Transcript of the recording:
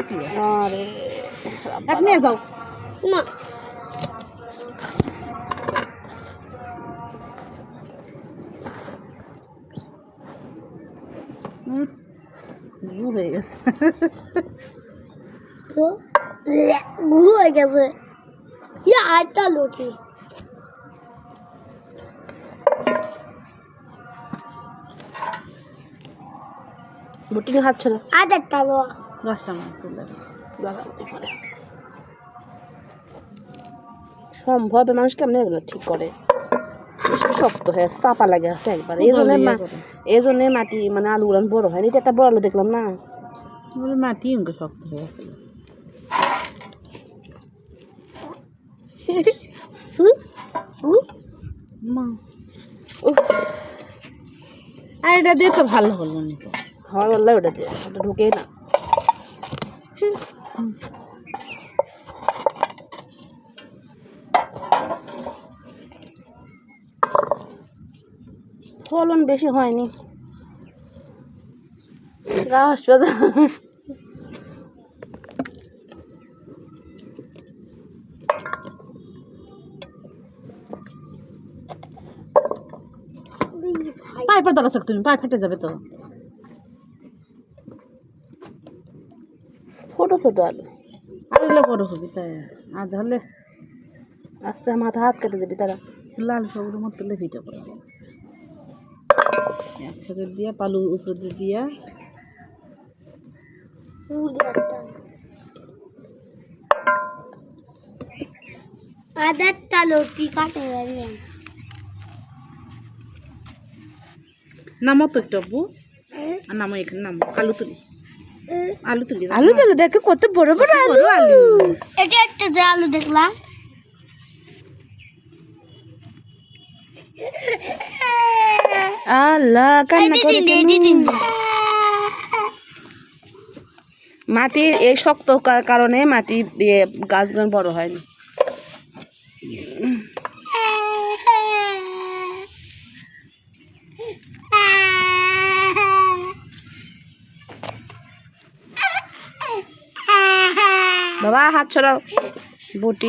কি আরে এক নিয়ে যাও না গু হয়ে গেছে তো গু হয়ে গেছে ইয়া আটটা লুচি বুটি হাত ছিল আটটা লো 10টা মাছ তুলে সম্ভব মানুষ কেমন এগুলো ঠিক করে শক্ত হয়ে চাপা লাগে আছে একবার এই জন্য মাটি মানে আলুগুলো বড় হয় এটা একটা বড় আলু দেখলাম না মাটি অঙ্ক শক্ত হয়ে আছে মা আর এটা দিয়ে তো ভালো হলো না তো হয় বললে ওটা দিয়ে ওটা ঢুকেই না ফলন বেশি হয়নি হাসপাতাল পায়ে পড়তে গেছো তুমি পায়ে ফেটে যাবে তো ছোট ছোট আলু আর এগুলো বড় হবি তাই আর তাহলে আস্তে মাথা হাত কেটে দেবি তারা লাল সবুজ মতো লেভিটা করে একসাথে দিয়া পালু উপরে দিয়ে দিয়া আটটা লুচি কাটে যাবেন নামো তো একটু আব্বু আর নামো এখানে নামো আলু তুলি আলু তুলি আলু দিল দেখে কত বড় বড় আলু আলু এটা একটা যে আলু দেখলাম আল্লাহ কান্না করে কেন মাটি এই শক্ত কারণে মাটি গাছগুলো বড় হয়নি বাবা হাত ছড়াও বুটি